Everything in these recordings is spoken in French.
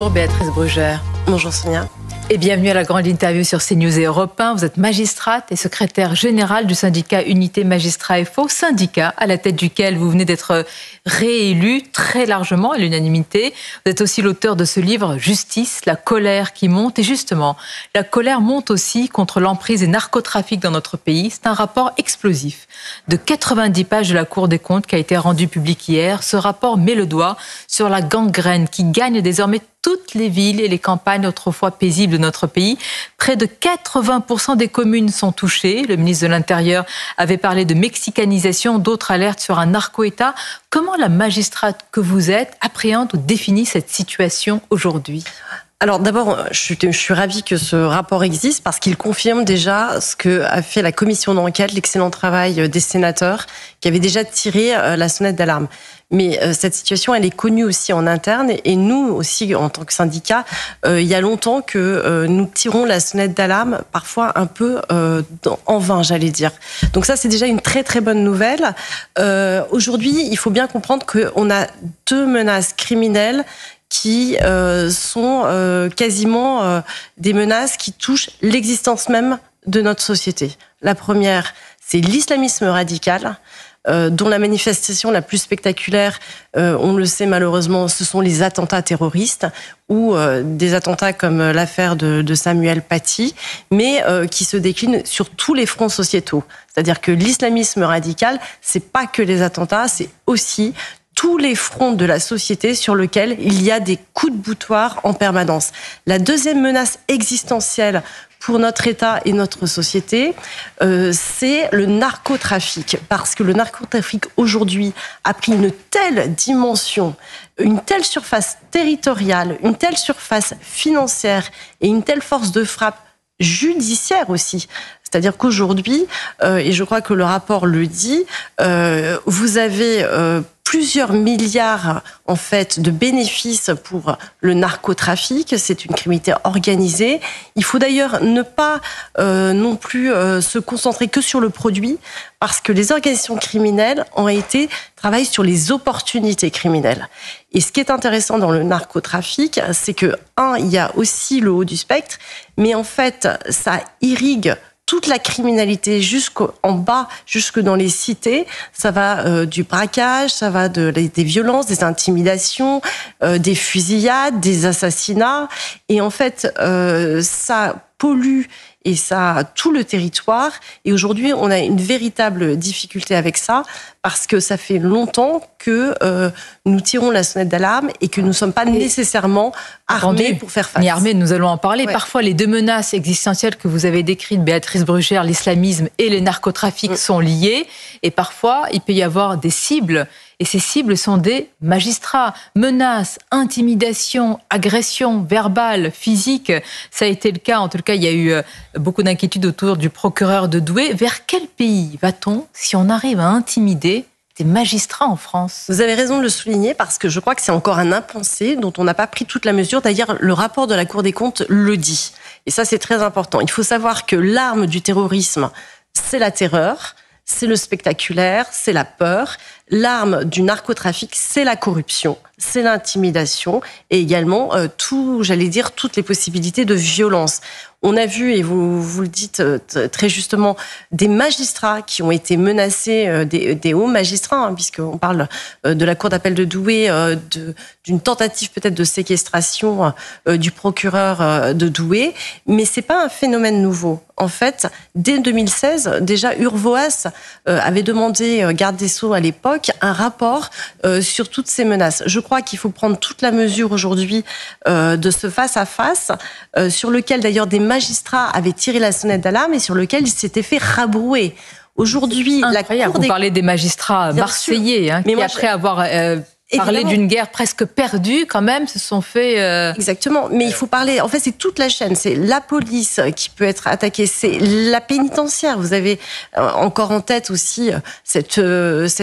Bonjour Béatrice Brugère. Bonjour Sonia. Et bienvenue à la grande interview sur CNews et Europe 1. Vous êtes magistrate et secrétaire générale du syndicat Unité Magistrats FO, syndicat à la tête duquel vous venez d'être réélu très largement à l'unanimité. Vous êtes aussi l'auteur de ce livre Justice, la colère qui monte. Et justement, la colère monte aussi contre l'emprise des narcotrafics dans notre pays. C'est un rapport explosif de 90 pages de la Cour des comptes qui a été rendu public hier. Ce rapport met le doigt sur la gangrène qui gagne désormais toutes les villes et les campagnes autrefois paisibles de notre pays. Près de 80% des communes sont touchées. Le ministre de l'Intérieur avait parlé de mexicanisation, d'autres alertent sur un narco-État. Comment la magistrate que vous êtes appréhende ou définit cette situation aujourd'hui ? Alors d'abord, je suis ravie que ce rapport existe parce qu'il confirme déjà ce que a fait la commission d'enquête, l'excellent travail des sénateurs qui avaient déjà tiré la sonnette d'alarme. Mais cette situation, elle est connue aussi en interne et nous aussi, en tant que syndicat, il y a longtemps que nous tirons la sonnette d'alarme, parfois un peu en vain, j'allais dire. Donc ça, c'est déjà une très très bonne nouvelle. Aujourd'hui, il faut bien comprendre qu'on a deux menaces criminelles qui sont quasiment des menaces qui touchent l'existence même de notre société. La première, c'est l'islamisme radical, dont la manifestation la plus spectaculaire, on le sait malheureusement, ce sont les attentats terroristes ou des attentats comme l'affaire de Samuel Paty, mais qui se déclinent sur tous les fronts sociétaux. C'est-à-dire que l'islamisme radical, c'est pas que les attentats, c'est aussi tous les fronts de la société sur lesquels il y a des coups de boutoir en permanence. La deuxième menace existentielle pour notre État et notre société, c'est le narcotrafic. Parce que le narcotrafic, aujourd'hui, a pris une telle dimension, une telle surface territoriale, une telle surface financière et une telle force de frappe judiciaire aussi. C'est-à-dire qu'aujourd'hui, et je crois que le rapport le dit, vous avez plusieurs milliards en fait de bénéfices pour le narcotrafic. C'est une criminalité organisée. Il faut d'ailleurs ne pas non plus se concentrer que sur le produit, parce que les organisations criminelles en réalité travaillent sur les opportunités criminelles. Et ce qui est intéressant dans le narcotrafic, c'est que il y a aussi le haut du spectre, mais en fait ça irrigue toute la criminalité jusqu'en bas, jusque dans les cités. Ça va du braquage, ça va des violences, des intimidations, des fusillades, des assassinats. Et en fait, ça pollue et ça a tout le territoire. Et aujourd'hui, on a une véritable difficulté avec ça parce que ça fait longtemps que nous tirons la sonnette d'alarme et que nous ne sommes pas nécessairement armés pour faire face. Ni armés, nous allons en parler. Ouais. Parfois, les deux menaces existentielles que vous avez décrites, Béatrice Brugère, l'islamisme et les narcotrafics sont liés. Et parfois, il peut y avoir des cibles. Et ces cibles sont des magistrats. Menaces, intimidations, agressions verbales, physiques. Ça a été le cas. En tout cas, il y a eu beaucoup d'inquiétudes autour du procureur de Douai. Vers quel pays va-t-on si on arrive à intimider des magistrats en France? Vous avez raison de le souligner parce que je crois que c'est encore un impensé dont on n'a pas pris toute la mesure. D'ailleurs, le rapport de la Cour des comptes le dit. Et ça, c'est très important. Il faut savoir que l'arme du terrorisme, c'est la terreur. C'est le spectaculaire, c'est la peur. L'arme du narcotrafic, c'est la corruption, c'est l'intimidation et également toutes les possibilités de violence. On a vu, et vous le dites très justement, des magistrats qui ont été menacés, des hauts magistrats, puisqu'on parle de la cour d'appel de Douai, d'une tentative peut-être de séquestration du procureur de Douai, mais c'est pas un phénomène nouveau. En fait, dès 2016, déjà Urvoas avait demandé, garde des Sceaux à l'époque, un rapport sur toutes ces menaces. Je crois qu'il faut prendre toute la mesure aujourd'hui de ce face-à-face, sur lequel d'ailleurs des magistrats avaient tiré la sonnette d'alarme et sur lequel ils s'étaient fait rabrouer. Aujourd'hui, la Cour Vous parlez des magistrats marseillais, qui après avoir parler d'une guerre presque perdue, quand même, se sont fait... Exactement, mais il faut parler... En fait, c'est toute la chaîne. C'est la police qui peut être attaquée, c'est la pénitentiaire. Vous avez encore en tête aussi cet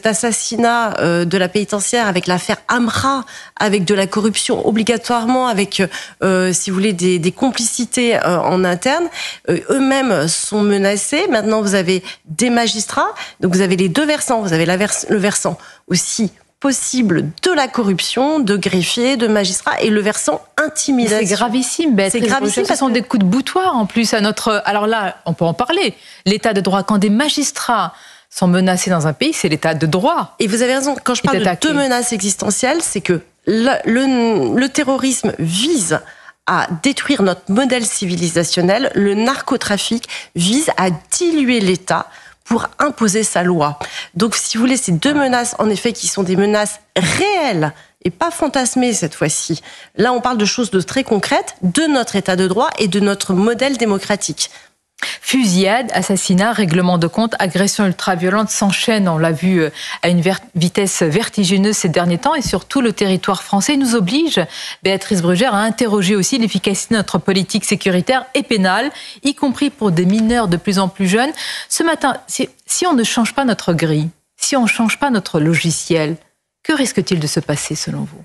assassinat de la pénitentiaire avec l'affaire Amra, avec de la corruption obligatoirement, avec, si vous voulez, des complicités en interne. Eux-mêmes sont menacés. Maintenant, vous avez des magistrats. Donc, vous avez les deux versants. Vous avez le versant aussi possible de la corruption, de greffiers, de magistrats, et le versant intimidation. C'est gravissime, Béatrice. C'est gravissime. Ce sont des coups de boutoir en plus à notre... Alors là, on peut en parler. L'état de droit, quand des magistrats sont menacés dans un pays, c'est l'état de droit. Et vous avez raison, quand je parle de deux menaces existentielles, c'est que le terrorisme vise à détruire notre modèle civilisationnel, le narcotrafic vise à diluer l'État pour imposer sa loi. Donc, si vous voulez, ces deux menaces, en effet, qui sont des menaces réelles et pas fantasmées cette fois-ci. Là, on parle de choses de très concrètes, de notre État de droit et de notre modèle démocratique. Fusillade, assassinat, règlement de compte, agression ultra-violente s'enchaînent, on l'a vu, à une vitesse vertigineuse ces derniers temps, et surtout le territoire français nous oblige, Béatrice Brugère, à interroger aussi l'efficacité de notre politique sécuritaire et pénale, y compris pour des mineurs de plus en plus jeunes. Ce matin, si on ne change pas notre grille, si on ne change pas notre logiciel, que risque-t-il de se passer selon vous ?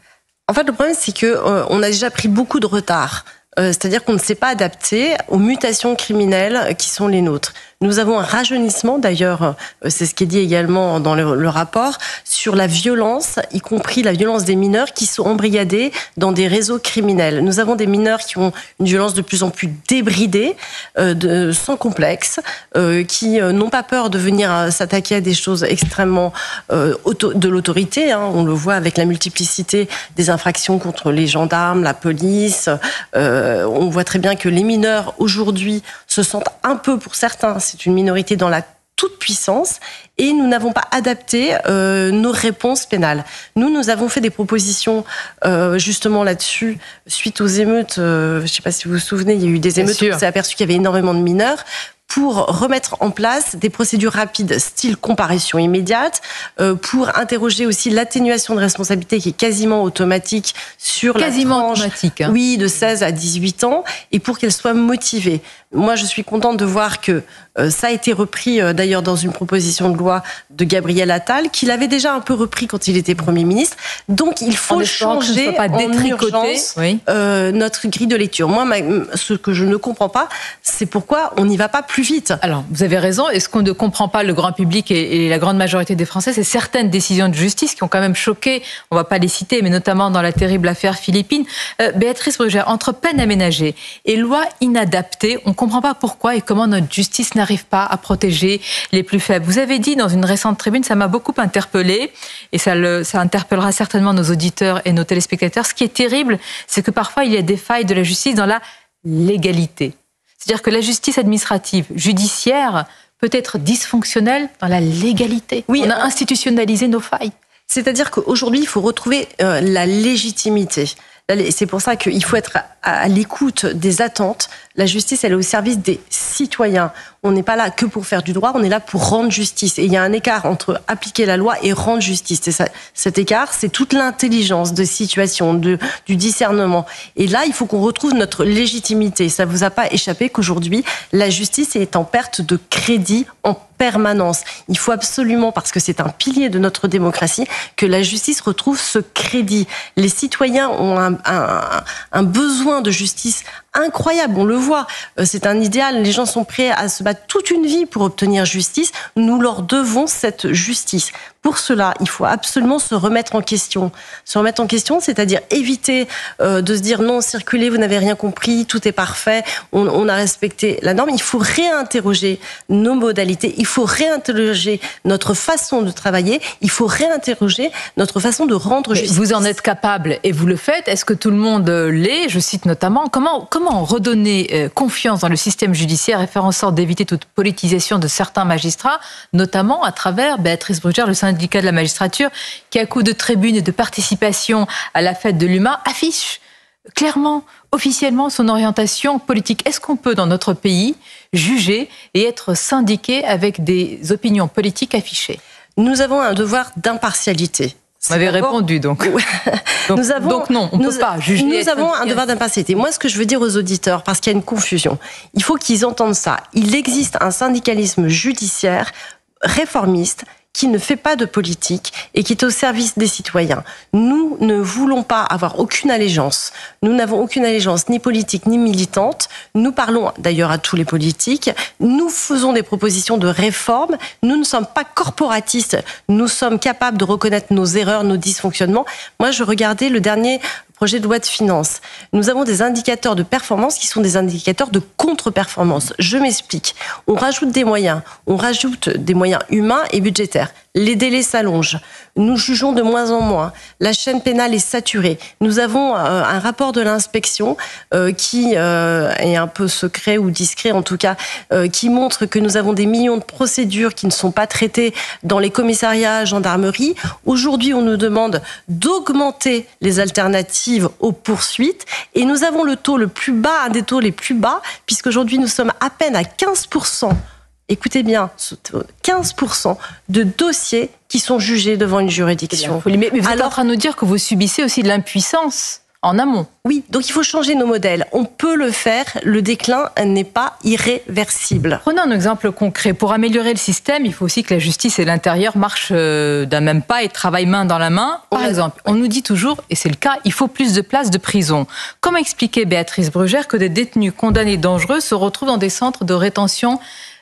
En fait, le problème, c'est qu'on a déjà pris beaucoup de retard. C'est-à-dire qu'on ne s'est pas adapté aux mutations criminelles qui sont les nôtres. Nous avons un rajeunissement, d'ailleurs, c'est ce qui est dit également dans le rapport, sur la violence, y compris la violence des mineurs qui sont embrigadés dans des réseaux criminels. Nous avons des mineurs qui ont une violence de plus en plus débridée, sans complexe, qui n'ont pas peur de venir s'attaquer à des choses extrêmement de l'autorité. Hein. On le voit avec la multiplicité des infractions contre les gendarmes, la police. On voit très bien que les mineurs, aujourd'hui, se sentent un peu, pour certains, c'est une minorité dans la toute-puissance, et nous n'avons pas adapté nos réponses pénales. Nous avons fait des propositions justement là-dessus, suite aux émeutes. Je ne sais pas si vous vous souvenez, il y a eu des émeutes où on s'est aperçu qu'il y avait énormément de mineurs, pour remettre en place des procédures rapides, style comparution immédiate, pour interroger aussi l'atténuation de responsabilité qui est quasiment automatique sur la tranche, automatique, hein. Oui, de 16 à 18 ans, et pour qu'elle soit motivée. Moi, je suis contente de voir que ça a été repris d'ailleurs dans une proposition de loi de Gabriel Attal, qu'il avait déjà un peu repris quand il était Premier ministre. Donc, il faut changer en urgence notre grille de lecture. Moi, ce que je ne comprends pas, c'est pourquoi on n'y va pas plus vite. Alors, vous avez raison. Et ce qu'on ne comprend pas, le grand public et la grande majorité des Français, c'est certaines décisions de justice qui ont quand même choqué. On ne va pas les citer, mais notamment dans la terrible affaire Philippines. Béatrice Brugère, entre peine aménagée et loi inadaptée, on ne comprend pas pourquoi et comment notre justice n'arrive pas à protéger les plus faibles. Vous avez dit dans une récente tribune, ça m'a beaucoup interpellée, et ça interpellera certainement nos auditeurs et nos téléspectateurs. Ce qui est terrible, c'est que parfois il y a des failles de la justice dans la légalité. C'est-à-dire que la justice administrative, judiciaire, peut être dysfonctionnelle dans la légalité. Oui, on a institutionnalisé nos failles. C'est-à-dire qu'aujourd'hui, il faut retrouver la légitimité. C'est pour ça qu'il faut être à l'écoute des attentes. La justice, elle est au service des citoyens. On n'est pas là que pour faire du droit, on est là pour rendre justice. Et il y a un écart entre appliquer la loi et rendre justice. Et cet écart, c'est toute l'intelligence de situation, du discernement. Et là, il faut qu'on retrouve notre légitimité. Ça ne vous a pas échappé qu'aujourd'hui, la justice est en perte de crédit en permanence. Il faut absolument, parce que c'est un pilier de notre démocratie, que la justice retrouve ce crédit. Les citoyens ont un besoin de justice incroyable, on le voit. C'est un idéal, les gens sont prêts à se battre toute une vie pour obtenir justice. Nous leur devons cette justice. Pour cela, il faut absolument se remettre en question. Se remettre en question, c'est-à-dire éviter de se dire non, circulez, vous n'avez rien compris, tout est parfait, on a respecté la norme. Il faut réinterroger nos modalités, il faut réinterroger notre façon de travailler, il faut réinterroger notre façon de rendre justice. Vous en êtes capable et vous le faites. Est-ce que tout le monde l'est ? Je cite notamment, comment redonner confiance dans le système judiciaire et faire en sorte d'éviter toute politisation de certains magistrats, notamment à travers Béatrice Brugère, le syndicat de la magistrature, qui à coup de tribune et de participation à la fête de l'humain affiche clairement, officiellement son orientation politique. Est-ce qu'on peut, dans notre pays, juger et être syndiqué avec des opinions politiques affichées ? Nous avons un devoir d'impartialité. Vous m'avez répondu, donc. donc non, on ne peut pas juger. Nous avons un devoir d'impartialité. Moi, ce que je veux dire aux auditeurs, parce qu'il y a une confusion, il faut qu'ils entendent ça. Il existe un syndicalisme judiciaire réformiste qui ne fait pas de politique et qui est au service des citoyens. Nous ne voulons pas avoir aucune allégeance. Nous n'avons aucune allégeance ni politique ni militante. Nous parlons d'ailleurs à tous les politiques. Nous faisons des propositions de réforme. Nous ne sommes pas corporatistes. Nous sommes capables de reconnaître nos erreurs, nos dysfonctionnements. Moi, je regardais le dernier projet de loi de finances. Nous avons des indicateurs de performance qui sont des indicateurs de contre-performance. Je m'explique. On rajoute des moyens humains et budgétaires. Les délais s'allongent. Nous jugeons de moins en moins. La chaîne pénale est saturée. Nous avons un rapport de l'inspection qui est un peu secret ou discret en tout cas, qui montre que nous avons des millions de procédures qui ne sont pas traitées dans les commissariats, gendarmerie. Aujourd'hui, on nous demande d'augmenter les alternatives aux poursuites et nous avons le taux le plus bas, un des taux les plus bas, puisqu'aujourd'hui nous sommes à peine à 15%. Écoutez bien, 15% de dossiers qui sont jugés devant une juridiction. Mais vous êtes en train de nous dire que vous subissez aussi de l'impuissance en amont. Oui, donc il faut changer nos modèles. On peut le faire, le déclin n'est pas irréversible. Prenons un exemple concret. Pour améliorer le système, il faut aussi que la justice et l'intérieur marchent d'un même pas et travaillent main dans la main. Par exemple, on nous dit toujours, et c'est le cas, il faut plus de places de prison. Comment expliquer, Béatrice Brugère, que des détenus condamnés dangereux se retrouvent dans des centres de rétention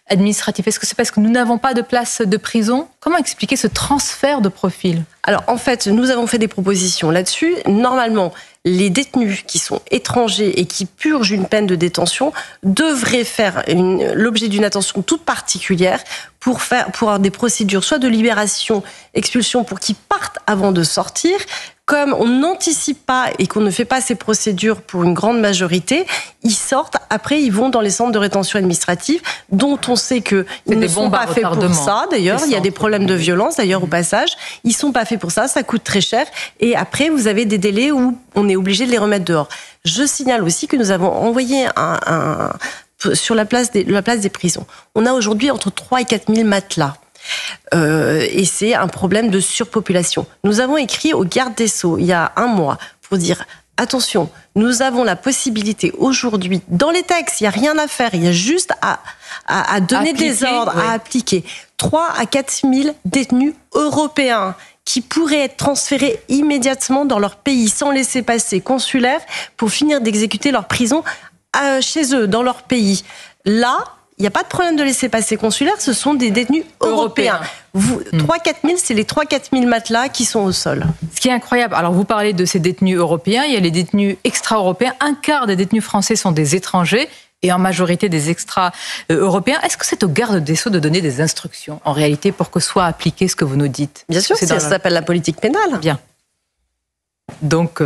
administratif? Est-ce que c'est parce que nous n'avons pas de place de prison? Comment expliquer ce transfert de profil? Alors, en fait, nous avons fait des propositions là-dessus. Normalement, les détenus qui sont étrangers et qui purgent une peine de détention devraient faire l'objet d'une attention toute particulière pour avoir des procédures soit de libération, expulsion pour qu'ils partent avant de sortir. Comme on n'anticipe pas et qu'on ne fait pas ces procédures pour une grande majorité, ils sortent, après ils vont dans les centres de rétention administrative, dont on sait qu'ils ne sont pas faits pour ça, d'ailleurs. Il y a des problèmes de violence, d'ailleurs, au passage. Ils ne sont pas faits pour ça, ça coûte très cher. Et après, vous avez des délais où on est obligé de les remettre dehors. Je signale aussi que nous avons envoyé sur la place des prisons. On a aujourd'hui entre 3 et 4 000 matelas. Et c'est un problème de surpopulation. Nous avons écrit au garde des Sceaux il y a un mois pour dire attention, nous avons la possibilité aujourd'hui, dans les textes, il n'y a rien à faire, il y a juste à donner des ordres, à appliquer. 3 à 4 000 détenus européens qui pourraient être transférés immédiatement dans leur pays sans laisser-passer consulaire pour finir d'exécuter leur prison chez eux, dans leur pays. Là, il n'y a pas de problème de laisser-passer consulaire, ce sont des détenus européens. 3-4 000, c'est les 3-4 000 matelas qui sont au sol. Ce qui est incroyable, alors vous parlez de ces détenus européens, il y a les détenus extra-européens, un quart des détenus français sont des étrangers et en majorité des extra-européens. Est-ce que c'est au garde des Sceaux de donner des instructions, en réalité, pour que soit appliqué ce que vous nous dites? Bien sûr, ça s'appelle la politique pénale. Bien. Donc,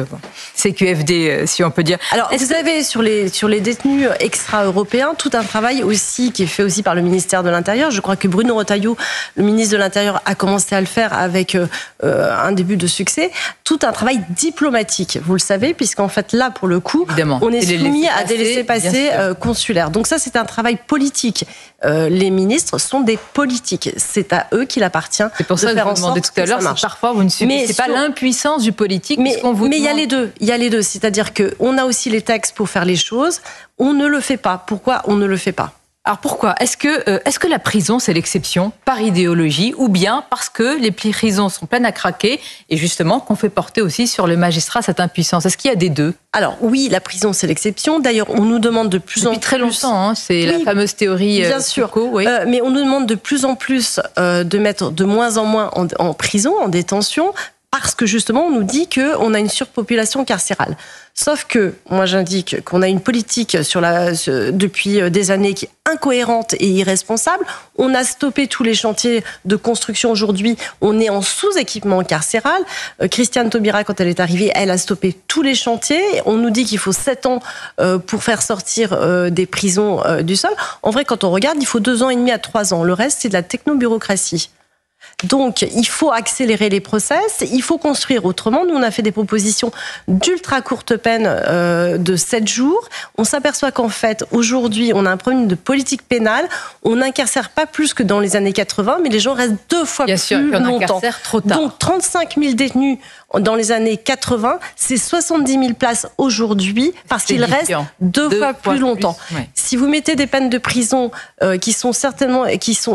CQFD, si on peut dire. Alors, vous avez sur les détenus extra-européens tout un travail aussi qui est fait aussi par le ministère de l'Intérieur. Je crois que Bruno Retailleau, le ministre de l'Intérieur, a commencé à le faire avec un début de succès. Tout un travail diplomatique, vous le savez, puisqu'en fait, là, pour le coup, évidemment, on est soumis à des laissez-passer consulaires. Donc ça, c'est un travail politique. Les ministres sont des politiques. C'est à eux qu'il appartient de faire en sorte. C'est pour ça que je vous demandais tout à l'heure, parfois vous ne subissez pas l'impuissance du politique. Mais il y a les deux. Il y a les deux. C'est-à-dire qu'on a aussi les textes pour faire les choses. On ne le fait pas. Pourquoi on ne le fait pas? Alors pourquoi? Est-ce que la prison, c'est l'exception par idéologie ou bien parce que les prisons sont pleines à craquer et justement qu'on fait porter aussi sur le magistrat cette impuissance? Est-ce qu'il y a des deux? Alors oui, la prison, c'est l'exception. D'ailleurs, on nous demande de plus en plus... Depuis très longtemps, c'est la fameuse théorie bien sûr. Foucault, oui. Mais on nous demande de plus en plus de mettre de moins en moins en prison, en détention, parce que justement, on nous dit qu'on a une surpopulation carcérale. Sauf que, moi j'indique qu'on a une politique depuis des années qui est incohérente et irresponsable. On a stoppé tous les chantiers de construction aujourd'hui. On est en sous-équipement carcéral. Christiane Taubira, quand elle est arrivée, elle a stoppé tous les chantiers. On nous dit qu'il faut 7 ans pour faire sortir des prisons du sol. En vrai, quand on regarde, il faut 2 ans et demi à 3 ans. Le reste, c'est de la technobureaucratie. Donc, il faut accélérer les process, il faut construire autrement. Nous, on a fait des propositions d'ultra courte peine de 7 jours. On s'aperçoit qu'en fait, aujourd'hui, on a un problème de politique pénale. On n'incarcère pas plus que dans les années 80, mais les gens restent 2 fois plus longtemps. On incarcère trop tard. Donc, 35 000 détenus dans les années 80, c'est 70 000 places aujourd'hui, parce qu'ils restent 2 fois plus longtemps. Ouais. si vous mettez des peines de prison qui sont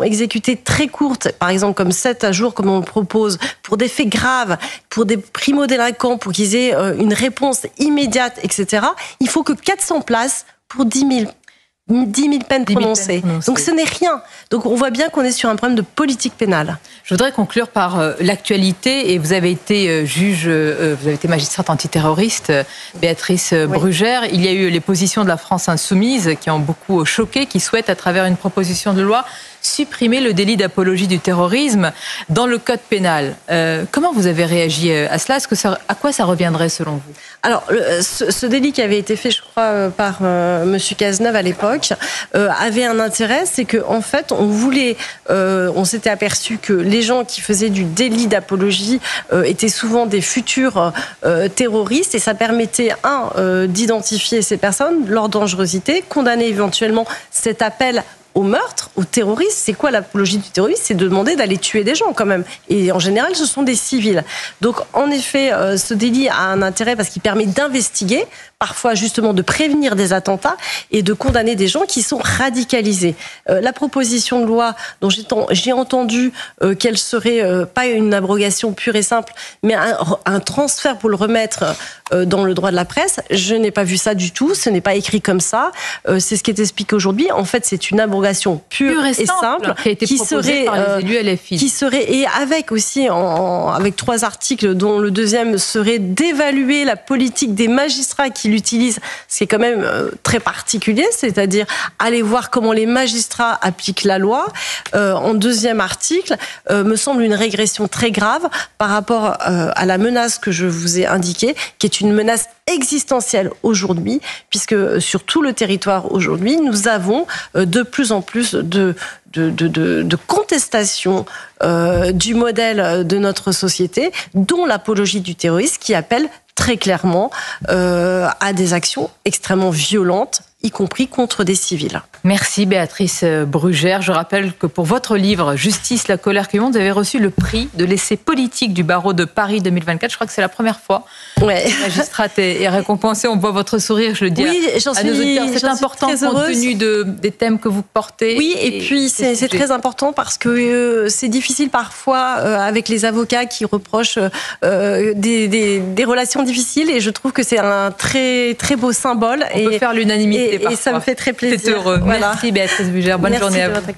exécutées très courtes, par exemple comme 7 jours comme on le propose, pour des faits graves, pour des primo-délinquants, pour qu'ils aient une réponse immédiate, etc., il faut que 400 places pour 10 000 peines prononcées. Donc ce n'est rien. Donc on voit bien qu'on est sur un problème de politique pénale. Je voudrais conclure par l'actualité. Et vous avez été juge, vous avez été magistrate antiterroriste, Béatrice Brugère. Il y a eu les positions de la France insoumise qui ont beaucoup choqué, qui souhaitent à travers une proposition de loi supprimer le délit d'apologie du terrorisme dans le code pénal. Comment vous avez réagi à cela? À quoi ça reviendrait selon vous? Alors, ce délit qui avait été fait, je crois, par Monsieur Cazeneuve à l'époque, avait un intérêt, c'est que en fait, on s'était aperçu que les gens qui faisaient du délit d'apologie étaient souvent des futurs terroristes, et ça permettait d'identifier ces personnes, leur dangerosité, condamner éventuellement cet appel au meurtre, au terrorisme. C'est quoi l'apologie du terrorisme? C'est de demander d'aller tuer des gens quand même. Et en général, ce sont des civils. Donc en effet, ce délit a un intérêt parce qu'il permet d'investiguer, parfois justement de prévenir des attentats et de condamner des gens qui sont radicalisés. La proposition de loi dont j'ai entendu qu'elle serait pas une abrogation pure et simple, mais un transfert pour le remettre dans le droit de la presse, je n'ai pas vu ça du tout. Ce n'est pas écrit comme ça. C'est ce qui est expliqué aujourd'hui. En fait, c'est une abrogation pure et simple qui a été proposée par les élus LFI. Qui serait, et avec aussi avec 3 articles dont le deuxième serait d'évaluer la politique des magistrats qui l'utilisent, ce qui est quand même très particulier, c'est-à-dire aller voir comment les magistrats appliquent la loi. En deuxième article, me semble une régression très grave par rapport à la menace que je vous ai indiquée, qui est une menace existentielle aujourd'hui, puisque sur tout le territoire aujourd'hui, nous avons de plus en plus de contestation du modèle de notre société, dont l'apologie du terrorisme, qui appelle très clairement à des actions extrêmement violentes, y compris contre des civils. Merci Béatrice Brugère. Je rappelle que pour votre livre « Justice, la colère qui monte », vous avez reçu le prix de l'essai politique du barreau de Paris 2024. Je crois que c'est la première fois que la magistrate est récompensée. On voit votre sourire, je le dis à nos auditeurs. C'est important compte tenu des thèmes que vous portez. Oui, et puis c'est très important parce que c'est difficile parfois avec les avocats qui reprochent des relations difficiles, et je trouve que c'est un très, très beau symbole. On peut faire l'unanimité. Et ça me fait très plaisir. C'est heureux. Voilà. Merci Béatrice Brugère. Bonne journée à vous.